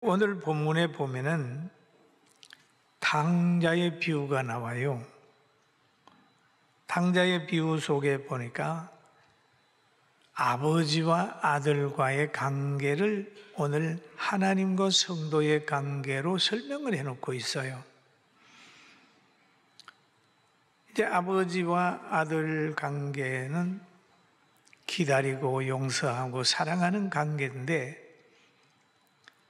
오늘 본문에 보면은 탕자의 비유가 나와요. 탕자의 비유 속에 보니까 아버지와 아들과의 관계를 오늘 하나님과 성도의 관계로 설명을 해놓고 있어요. 이제 아버지와 아들 관계는 기다리고 용서하고 사랑하는 관계인데,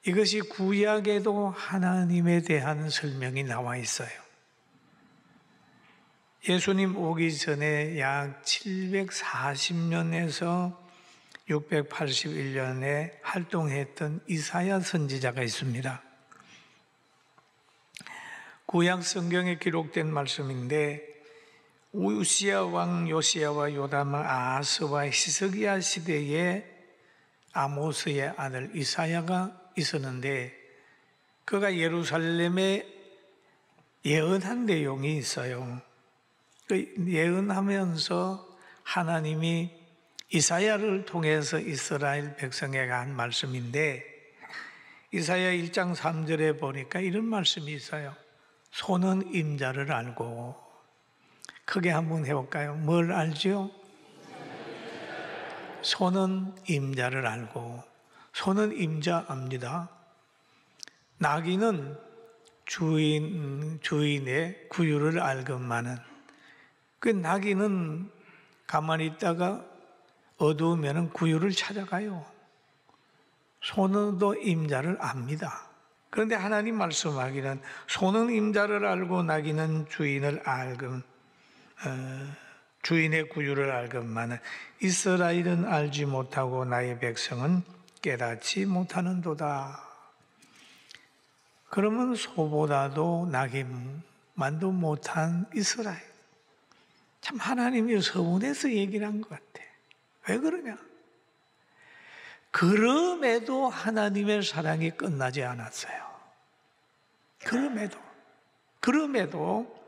이것이 구약에도 하나님에 대한 설명이 나와 있어요. 예수님 오기 전에 약 740년에서 681년에 활동했던 이사야 선지자가 있습니다. 구약 성경에 기록된 말씀인데, 우시야 왕 요시야와 요담 아하스와 히스기야 시대에 아모스의 아들 이사야가 있었는데, 그가 예루살렘에 예언한 내용이 있어요. 그 예언하면서 하나님이 이사야를 통해서 이스라엘 백성에게 한 말씀인데, 이사야 1장 3절에 보니까 이런 말씀이 있어요. 소는 임자를 알고. 크게 한번 해볼까요? 뭘 알죠? 소는 임자를 알고. 소는 임자 압니다. 나귀는 주인의 구유를 알건만은, 그 나귀는 가만히 있다가 어두우면 구유를 찾아가요. 소는 또 임자를 압니다. 그런데 하나님 말씀하기는 소는 임자를 알고 나귀는 주인의 구유를 알건만은 이스라엘은 알지 못하고 나의 백성은 깨닫지 못하는도다. 그러면 소보다도 나귀만도 못한 이스라엘. 참 하나님이 서운해서 얘기를 한 것 같아. 왜 그러냐? 그럼에도 하나님의 사랑이 끝나지 않았어요. 그럼에도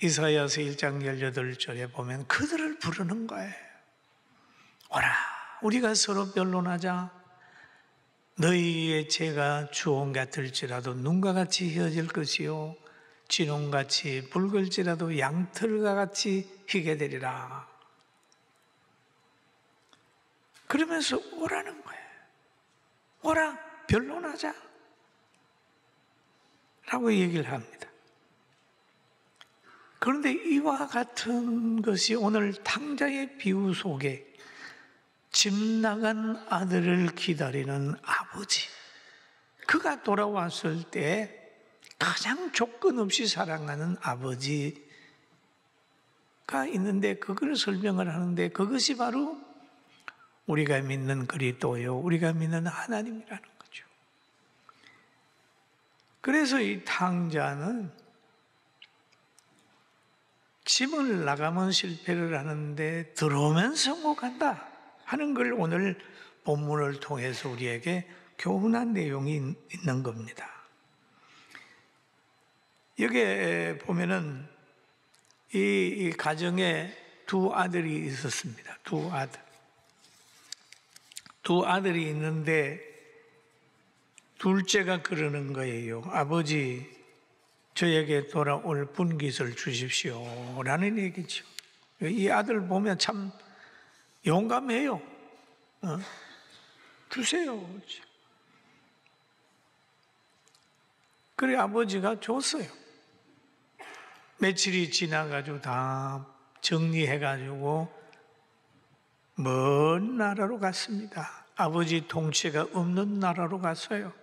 이사야서 1장 18절에 보면 그들을 부르는 거예요. 오라, 우리가 서로 변론하자. 너희의 죄가 주홍 같을지라도 눈과 같이 희어질 것이요 진홍같이 붉을지라도 양털과 같이 희게 되리라. 그러면서 오라는 거예요. 오라, 변론하자 라고 얘기를 합니다. 그런데 이와 같은 것이 오늘 탕자의 비유 속에 집 나간 아들을 기다리는 아버지, 그가 돌아왔을 때 가장 조건 없이 사랑하는 아버지가 있는데, 그걸 설명을 하는데, 그것이 바로 우리가 믿는 그리스도요, 우리가 믿는 하나님이라는 거죠. 그래서 이 탕자는 집을 나가면 실패를 하는데 들어오면 성공한다 하는 걸 오늘 본문을 통해서 우리에게 교훈한 내용이 있는 겁니다. 여기에 보면은 이 가정에 두 아들이 있었습니다. 두 아들이 있는데 둘째가 그러는 거예요. 아버지, 저에게 돌아올 분깃을 주십시오 라는 얘기죠. 이 아들 보면 참 용감해요. 주세요. 그래 아버지가 줬어요. 며칠이 지나가지고 다 정리해가지고 먼 나라로 갔습니다. 아버지 통치가 없는 나라로 갔어요.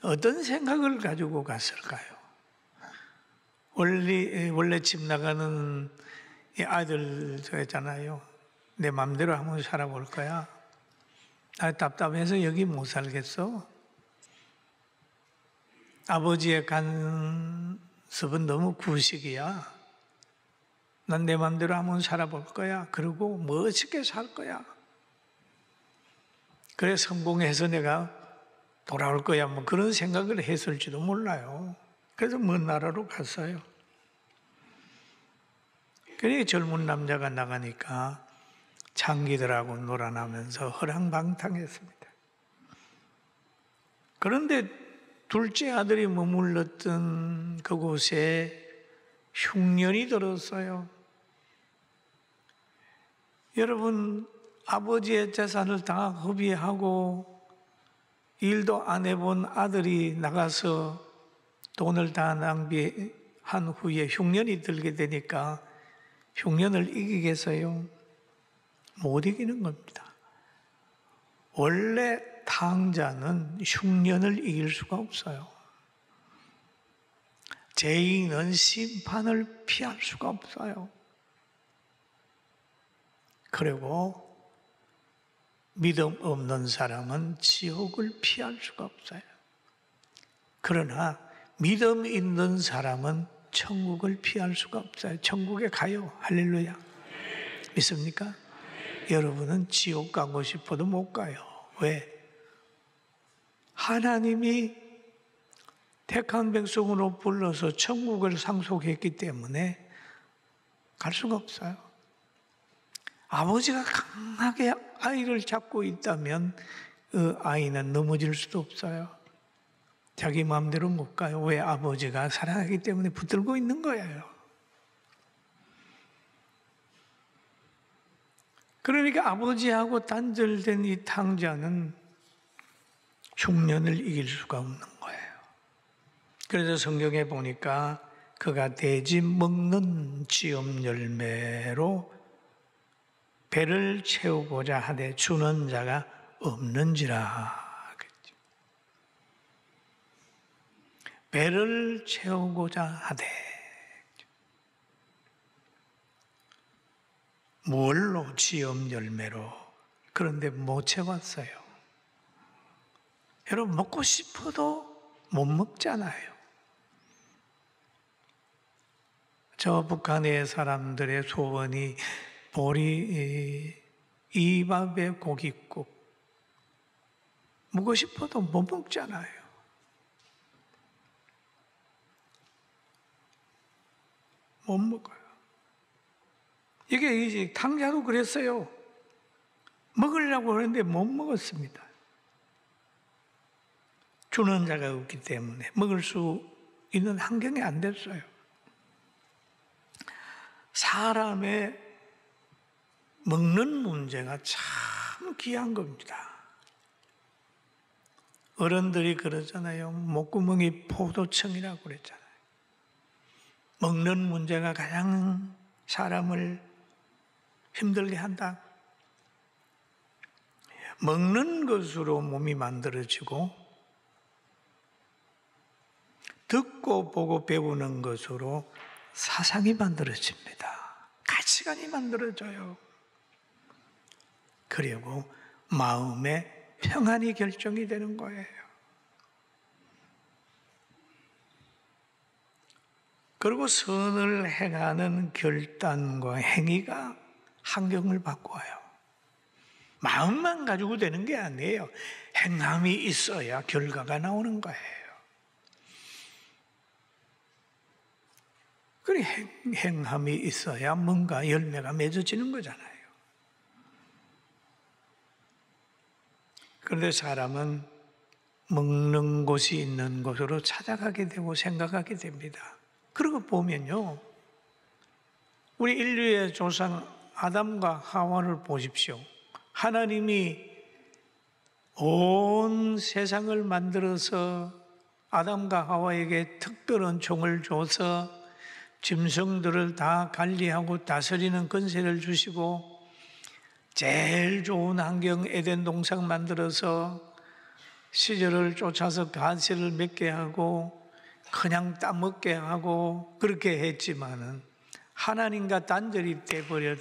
어떤 생각을 가지고 갔을까요? 원래 집 나가는 이 아들 저랬잖아요. 내 맘대로 한번 살아볼 거야. 나 답답해서 여기 못 살겠어. 아버지의 간섭은 너무 구식이야. 난 내 맘대로 한번 살아볼 거야. 그리고 멋있게 살 거야. 그래 성공해서 내가 돌아올 거야. 뭐 그런 생각을 했을지도 몰라요. 그래서 먼 나라로 갔어요. 그래 젊은 남자가 나가니까 장기들하고 놀아나면서 허랑방탕했습니다. 그런데 둘째 아들이 머물렀던 그곳에 흉년이 들었어요. 여러분, 아버지의 재산을 다 허비하고 일도 안 해본 아들이 나가서 돈을 다 낭비한 후에 흉년이 들게 되니까 흉년을 이기겠어요? 못 이기는 겁니다. 원래 탕자는 흉년을 이길 수가 없어요. 죄인은 심판을 피할 수가 없어요. 그리고 믿음 없는 사람은 지옥을 피할 수가 없어요. 그러나 믿음 있는 사람은 천국을 피할 수가 없어요. 천국에 가요. 할렐루야. 믿습니까? 여러분은 지옥 가고 싶어도 못 가요. 왜? 하나님이 택한 백성으로 불러서 천국을 상속했기 때문에 갈 수가 없어요. 아버지가 강하게 아이를 잡고 있다면 그 아이는 넘어질 수도 없어요. 자기 마음대로 못 가요. 왜? 아버지가 사랑하기 때문에 붙들고 있는 거예요. 그러니까 아버지하고 단절된 이 탕자는 흉년을 이길 수가 없는 거예요. 그래서 성경에 보니까 그가 돼지 먹는 지엄 열매로 배를 채우고자 하되 주는 자가 없는지라. 배를 채우고자 하되 뭘로? 지엄 열매로. 그런데 못 채웠어요. 여러분, 먹고 싶어도 못 먹잖아요. 저 북한의 사람들의 소원이 보리 이밥에 고깃국 먹고 싶어도 못 먹잖아요. 못 먹어요. 이게 탕자도 그랬어요. 먹으려고 하는데 못 먹었습니다. 주는 자가 없기 때문에 먹을 수 있는 환경이 안 됐어요. 사람의 먹는 문제가 참 귀한 겁니다. 어른들이 그러잖아요. 목구멍이 포도청이라고 그랬잖아요. 먹는 문제가 가장 사람을 힘들게 한다. 먹는 것으로 몸이 만들어지고 듣고 보고 배우는 것으로 사상이 만들어집니다. 가치관이 만들어져요. 그리고 마음의 평안이 결정이 되는 거예요. 그리고 선을 행하는 결단과 행위가 환경을 바꿔요. 마음만 가지고 되는 게 아니에요. 행함이 있어야 결과가 나오는 거예요. 그래, 행함이 있어야 뭔가 열매가 맺어지는 거잖아요. 그런데 사람은 먹는 곳이 있는 곳으로 찾아가게 되고 생각하게 됩니다. 그러고 보면요, 우리 인류의 조상 아담과 하와를 보십시오. 하나님이 온 세상을 만들어서 아담과 하와에게 특별한 종을 줘서 짐승들을 다 관리하고 다스리는 권세를 주시고 제일 좋은 환경 에덴 동산 만들어서 시절을 쫓아서 가시를 맺게 하고 그냥 따먹게 하고 그렇게 했지만은 하나님과 단절이 돼버려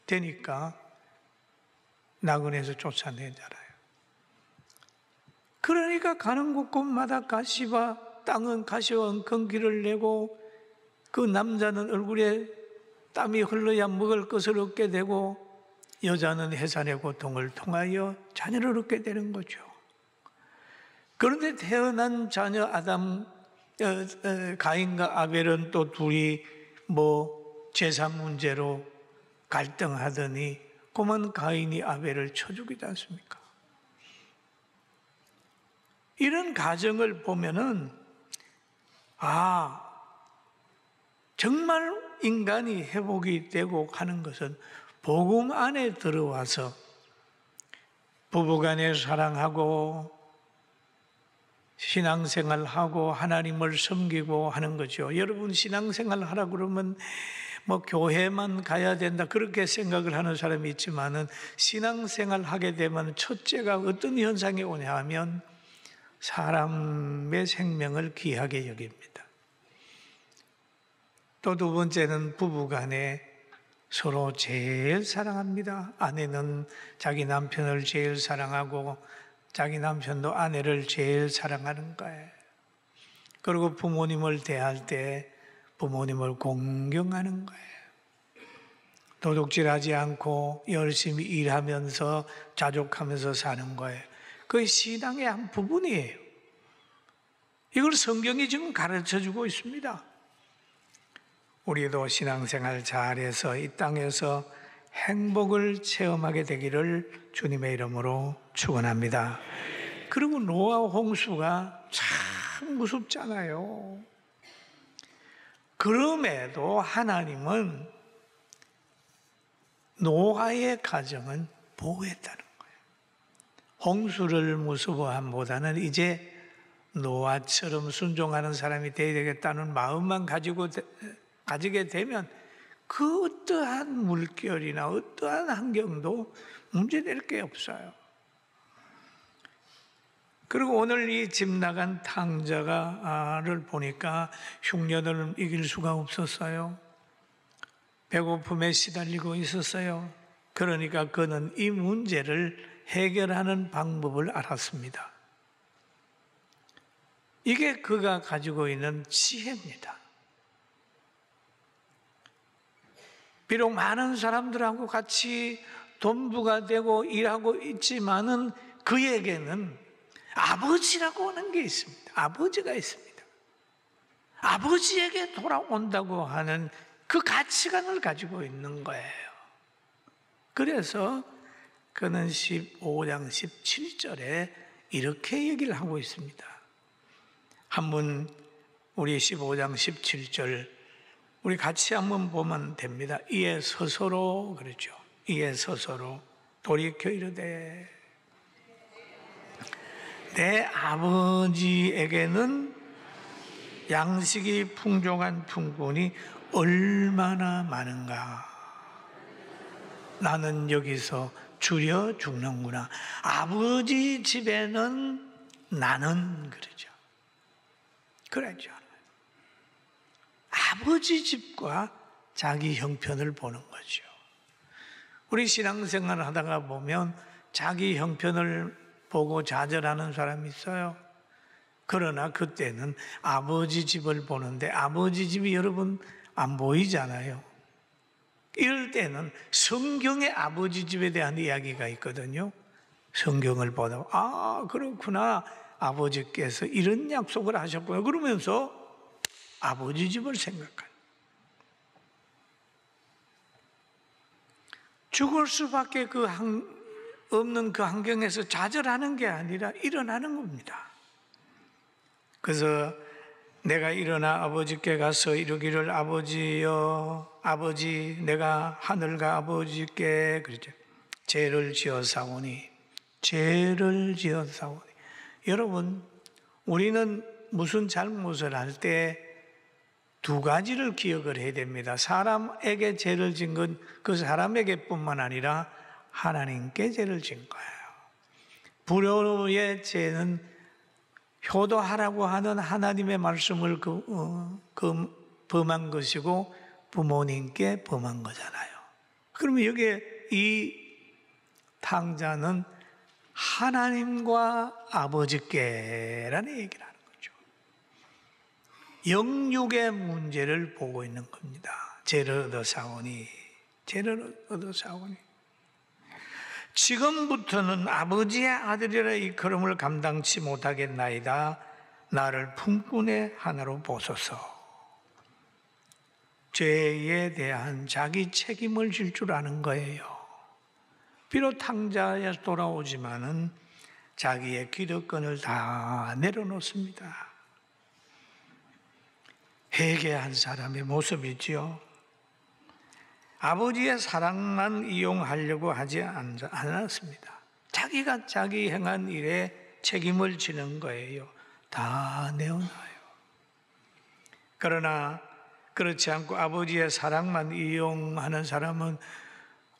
되니까 나그네에서 쫓아내잖아요. 그러니까 가는 곳곳마다 가시와 땅은 가시와 엉겅퀴를 내고 그 남자는 얼굴에 땀이 흘러야 먹을 것을 얻게 되고 여자는 해산의 고통을 통하여 자녀를 얻게 되는 거죠. 그런데 태어난 자녀 아담, 가인과 아벨은 또 둘이 재산 문제로 갈등하더니 그만 가인이 아벨을 쳐 죽이지 않습니까? 이런 가정을 보면은 정말 인간이 회복이 되고 하는 것은 복음 안에 들어와서 부부간에 사랑하고 신앙생활하고 하나님을 섬기고 하는 거죠. 여러분 신앙생활 하라 그러면 교회만 가야 된다 그렇게 생각을 하는 사람이 있지만은 신앙생활 하게 되면 첫째가 어떤 현상이 오냐 하면 사람의 생명을 귀하게 여깁니다. 또 두 번째는 부부간에 서로 제일 사랑합니다. 아내는 자기 남편을 제일 사랑하고 자기 남편도 아내를 제일 사랑하는 거예요. 그리고 부모님을 대할 때 부모님을 공경하는 거예요. 도둑질하지 않고 열심히 일하면서 자족하면서 사는 거예요. 그게 신앙의 한 부분이에요. 이걸 성경이 지금 가르쳐주고 있습니다. 우리도 신앙생활 잘해서 이 땅에서 행복을 체험하게 되기를 주님의 이름으로 축원합니다. 그리고 노아 홍수가 참 무섭잖아요. 그럼에도 하나님은 노아의 가정은 보호했다는 거예요. 홍수를 무서워함보다는 이제 노아처럼 순종하는 사람이 되어야 되겠다는 마음만 가지게 되면 그 어떠한 물결이나 어떠한 환경도 문제될 게 없어요. 그리고 오늘 이 집 나간 탕자를 보니까 흉년을 이길 수가 없었어요. 배고픔에 시달리고 있었어요. 그러니까 그는 이 문제를 해결하는 방법을 알았습니다. 이게 그가 가지고 있는 지혜입니다. 비록 많은 사람들하고 같이 동부가 되고 일하고 있지만은 그에게는 아버지라고 하는 게 있습니다. 아버지가 있습니다. 아버지에게 돌아온다고 하는 그 가치관을 가지고 있는 거예요. 그래서 그는 15장 17절에 이렇게 얘기를 하고 있습니다. 한번 우리 15장 17절 우리 같이 한번 보면 됩니다. 이에 스스로 그렇죠. 이에 스스로 돌이켜 이르되 내 아버지에게는 양식이 풍족한 품꾼이 얼마나 많은가. 나는 여기서 줄여 죽는구나. 아버지 집에는 나는 그러죠. 그러죠. 아버지 집과 자기 형편을 보는 거죠. 우리 신앙생활을 하다가 보면 자기 형편을 보고 좌절하는 사람이 있어요. 그러나 그때는 아버지 집을 보는데 아버지 집이 여러분 안 보이잖아요. 이럴 때는 성경의 아버지 집에 대한 이야기가 있거든요. 성경을 보다 그렇구나. 아버지께서 이런 약속을 하셨구나. 그러면서 아버지 집을 생각한. 죽을 수밖에 없는 그 환경에서 좌절하는 게 아니라 일어나는 겁니다. 그래서 내가 일어나 아버지께 가서 이르기를 아버지여 아버지 내가 하늘과 아버지께 그러죠. 죄를 지었사오니 여러분 우리는 무슨 잘못을 할 때 두 가지를 기억을 해야 됩니다. 사람에게 죄를 진 건 그 사람에게 뿐만 아니라 하나님께 죄를 진 거예요. 불효의 죄는 효도하라고 하는 하나님의 말씀을 범한 것이고 부모님께 범한 거잖아요. 그러면 여기에 이 탕자는 하나님과 아버지께라는 얘기를 하는 거죠. 영육의 문제를 보고 있는 겁니다. 죄를 얻어 싸우니 지금부터는 아버지의 아들이라 이 걸음을 감당치 못하겠나이다. 나를 품꾼의 하나로 보소서. 죄에 대한 자기 책임을 질 줄 아는 거예요. 비록 탕자에 돌아오지만은 자기의 기득권을 다 내려놓습니다. 회개한 사람의 모습이지요. 아버지의 사랑만 이용하려고 하지 않았습니다. 자기가 자기 행한 일에 책임을 지는 거예요. 다 내어놔요. 그러나 그렇지 않고 아버지의 사랑만 이용하는 사람은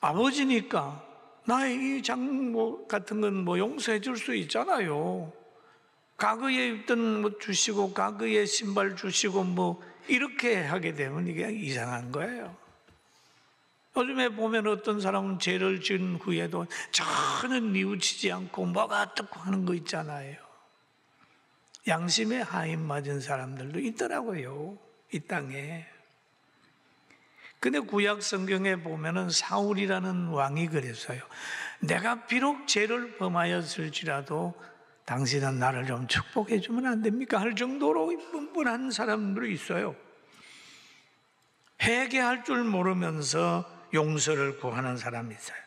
아버지니까 나의 이 장모 같은 건 용서해 줄 수 있잖아요. 과거에 입던 주시고 과거에 신발 주시고 이렇게 하게 되면 이게 이상한 거예요. 요즘에 보면 어떤 사람은 죄를 지은 후에도 전혀 뉘우치지 않고 뭐가 어떻고 하는 거 있잖아요. 양심의 하인 맞은 사람들도 있더라고요, 이 땅에. 근데 구약 성경에 보면은 사울이라는 왕이 그랬어요. 내가 비록 죄를 범하였을지라도 당신은 나를 좀 축복해 주면 안 됩니까? 할 정도로 뻔뻔한 사람들이 있어요. 회개할 줄 모르면서 용서를 구하는 사람이 있어요.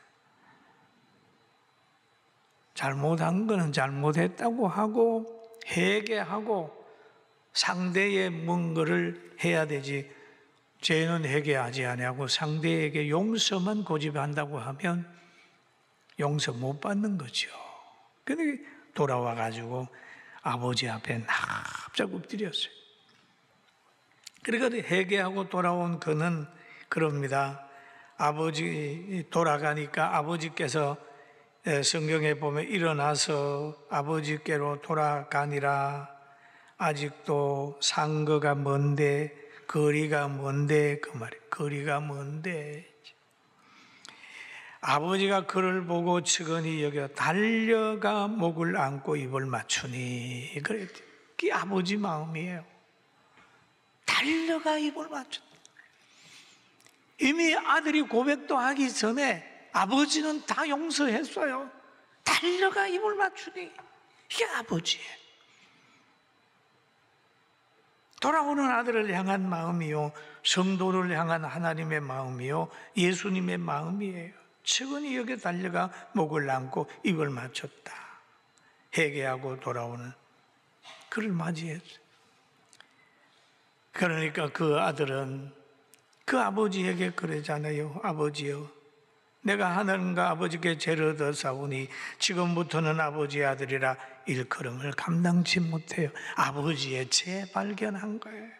잘못한 거는 잘못했다고 하고 회개하고 상대의 뭔가를 해야 되지, 죄는 회개하지 아니하고 상대에게 용서만 고집한다고 하면 용서 못 받는 거죠. 근데 돌아와 가지고 아버지 앞에 납작 엎드렸어요. 그러니까 회개하고 돌아온 그는 그럽니다. 아버지 돌아가니까 아버지께서 성경에 보면 일어나서 아버지께로 돌아가니라. 아직도 상거가 먼데, 거리가 먼데, 그 말이에요. 거리가 먼데. 아버지가 그를 보고 측은히 여겨 달려가 목을 안고 입을 맞추니. 그랬죠. 그게 아버지 마음이에요. 달려가 입을 맞춘다. 이미 아들이 고백도 하기 전에 아버지는 다 용서했어요. 달려가 입을 맞추니. 이게 아버지예요. 돌아오는 아들을 향한 마음이요, 성도를 향한 하나님의 마음이요, 예수님의 마음이에요. 측은히 여기에 달려가 목을 안고 입을 맞췄다. 회개하고 돌아오는 그를 맞이했어요. 그러니까 그 아들은 그 아버지에게 그러잖아요. 아버지여, 내가 하나님과 아버지께 죄를 얻어 싸우니 지금부터는 아버지의 아들이라 일컬음을 감당치 못해요. 아버지의 죄 발견한 거예요.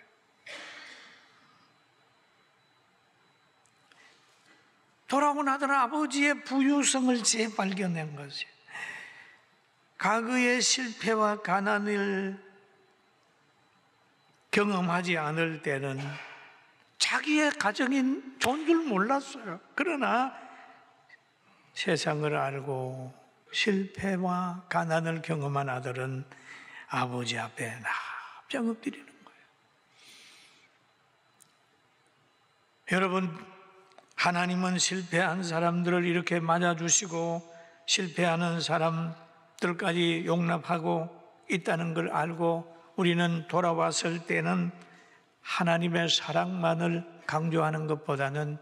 돌아온 아들은 아버지의 부유성을 재발견한 것이에요. 과거의 실패와 가난을 경험하지 않을 때는 자기의 가정이 좋은 줄 몰랐어요. 그러나 세상을 알고 실패와 가난을 경험한 아들은 아버지 앞에 납작 엎드리는 거예요. 여러분, 하나님은 실패한 사람들을 이렇게 맞아주시고 실패하는 사람들까지 용납하고 있다는 걸 알고 우리는 돌아왔을 때는 하나님의 사랑만을 강조하는 것보다는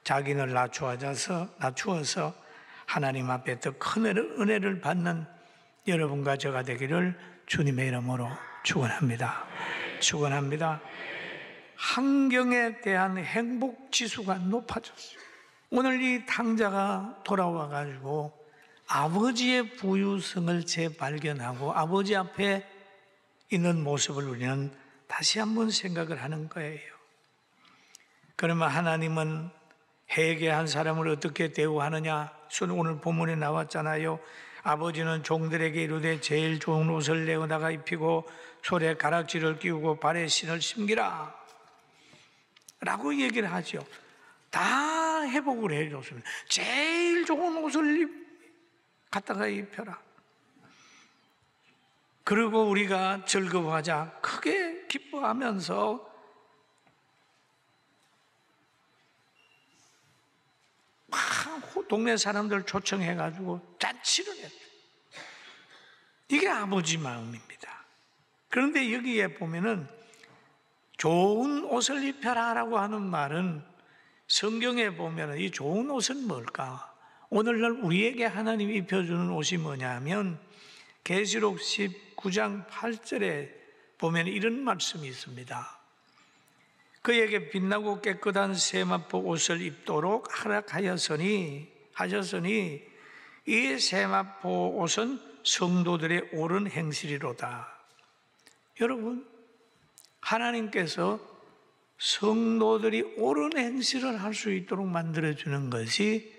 자기를 낮추어서 하나님 앞에 더 큰 은혜를 받는 여러분과 저가 되기를 주님의 이름으로 축원합니다. 축원합니다. 환경에 대한 행복 지수가 높아졌어요. 오늘 이 탕자가 돌아와 가지고 아버지의 부유성을 재발견하고 아버지 앞에 있는 모습을 우리는 다시 한번 생각을 하는 거예요. 그러면 하나님은 회개한 사람을 어떻게 대우하느냐? 오늘 본문에 나왔잖아요. 아버지는 종들에게 이르되 제일 좋은 옷을 내어다가 입히고 손에 가락지를 끼우고 발에 신을 심기라 라고 얘기를 하죠. 다 회복을 해줬습니다. 제일 좋은 옷을 갖다가 입혀라. 그리고 우리가 즐거워하자, 크게 기뻐하면서 막 동네 사람들 초청해가지고 잔치를 했어요. 이게 아버지 마음입니다. 그런데 여기에 보면은 좋은 옷을 입혀라라고 하는 말은 성경에 보면은 이 좋은 옷은 뭘까? 오늘날 우리에게 하나님이 입혀주는 옷이 뭐냐면 계시록 19장 8절에 보면 이런 말씀이 있습니다. 그에게 빛나고 깨끗한 세마포 옷을 입도록 하셨으니 이 세마포 옷은 성도들의 옳은 행실이로다. 여러분, 하나님께서 성도들이 옳은 행실을 할 수 있도록 만들어주는 것이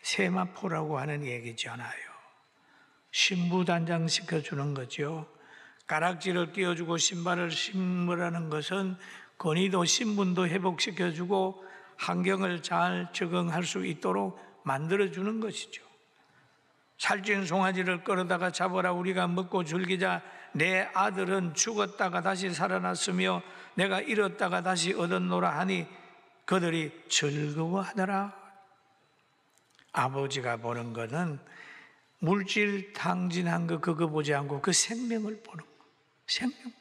세마포라고 하는 얘기잖아요. 신부 단장시켜주는 거죠. 가락지를 띄워주고 신발을 신으라는 것은 건의도 신분도 회복시켜주고 환경을 잘 적응할 수 있도록 만들어주는 것이죠. 살찐 송아지를 끌어다가 잡아라 우리가 먹고 즐기자. 내 아들은 죽었다가 다시 살아났으며 내가 잃었다가 다시 얻었노라 하니 그들이 즐거워하더라. 아버지가 보는 것은 물질 탕진한 거 그거 보지 않고 그 생명을 보는 거. 생명.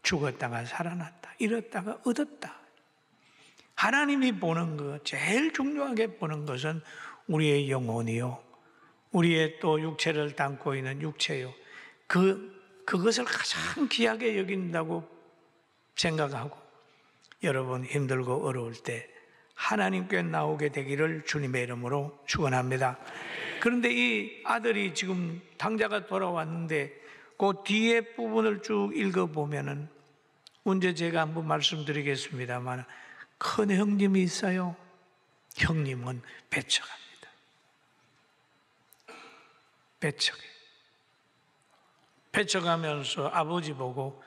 죽었다가 살아났다. 잃었다가 얻었다. 하나님이 보는 것, 제일 중요하게 보는 것은 우리의 영혼이요. 우리의 또 육체를 담고 있는 육체요. 그것을 가장 귀하게 여긴다고 생각하고 여러분 힘들고 어려울 때 하나님께 나오게 되기를 주님의 이름으로 축원합니다. 그런데 이 아들이 지금 당자가 돌아왔는데 그 뒤에 부분을 쭉 읽어보면은 언제 제가 한번 말씀드리겠습니다만 큰 형님이 있어요. 형님은 배척합니다. 배척하면서 아버지 보고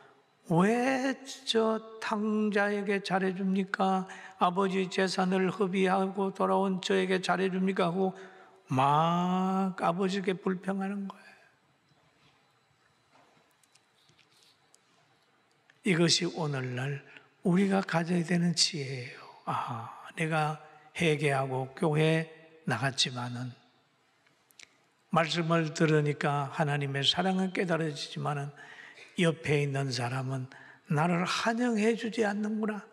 왜 저 탕자에게 잘해줍니까? 아버지 재산을 허비하고 돌아온 저에게 잘해줍니까? 하고 막 아버지에게 불평하는 거예요. 이것이 오늘날 우리가 가져야 되는 지혜예요. 내가 회개하고 교회 나갔지만은 말씀을 들으니까 하나님의 사랑은 깨달아지지만은 옆에 있는 사람은 나를 환영해 주지 않는구나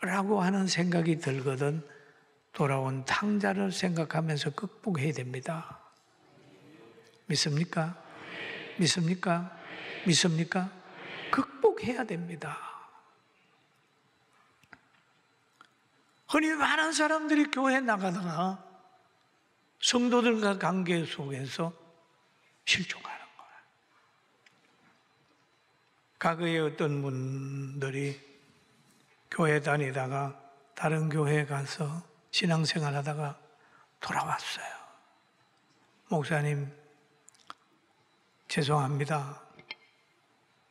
라고 하는 생각이 들거든 돌아온 탕자를 생각하면서 극복해야 됩니다. 믿습니까? 믿습니까? 믿습니까? 극복해야 됩니다. 흔히 많은 사람들이 교회 나가다가 성도들과 관계 속에서 실종하는 거예요. 과거에 어떤 분들이 교회 다니다가 다른 교회에 가서 신앙생활 하다가 돌아왔어요. 목사님, 죄송합니다.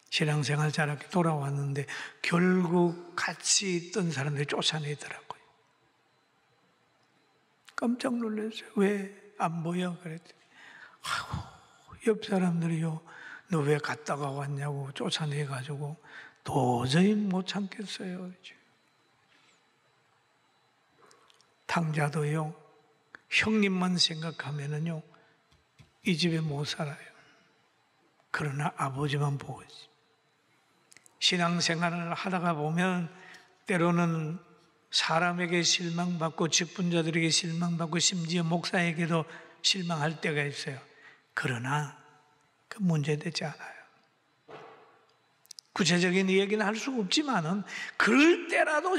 신앙생활 잘하게 돌아왔는데 결국 같이 있던 사람들이 쫓아내더라고요. 깜짝 놀랐어요. 왜 안 보여? 그랬더니 옆 사람들이요, 너 왜 갔다가 왔냐고 쫓아내가지고 도저히 못 참겠어요. 탕자도요, 형님만 생각하면은요 이 집에 못 살아요. 그러나 아버지만 보고 있어요. 신앙생활을 하다가 보면 때로는 사람에게 실망받고 직분자들에게 실망받고 심지어 목사에게도 실망할 때가 있어요. 그러나 그 문제되지 않아요. 구체적인 이야기는 할 수가 없지만은 그럴 때라도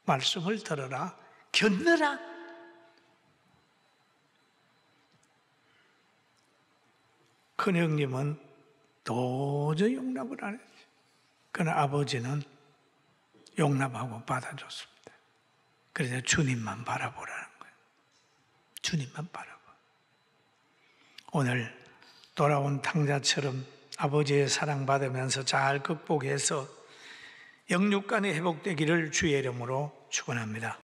말씀을 들어라, 견뎌라. 큰 형님은 도저히 용납을 안 했어요. 그러나 아버지는 용납하고 받아줬습니다. 그래서 주님만 바라보라는 거예요. 주님만 바라봐. 오늘 돌아온 탕자처럼 아버지의 사랑받으면서 잘 극복해서 영육간에 회복되기를 주의 이름으로 축원합니다.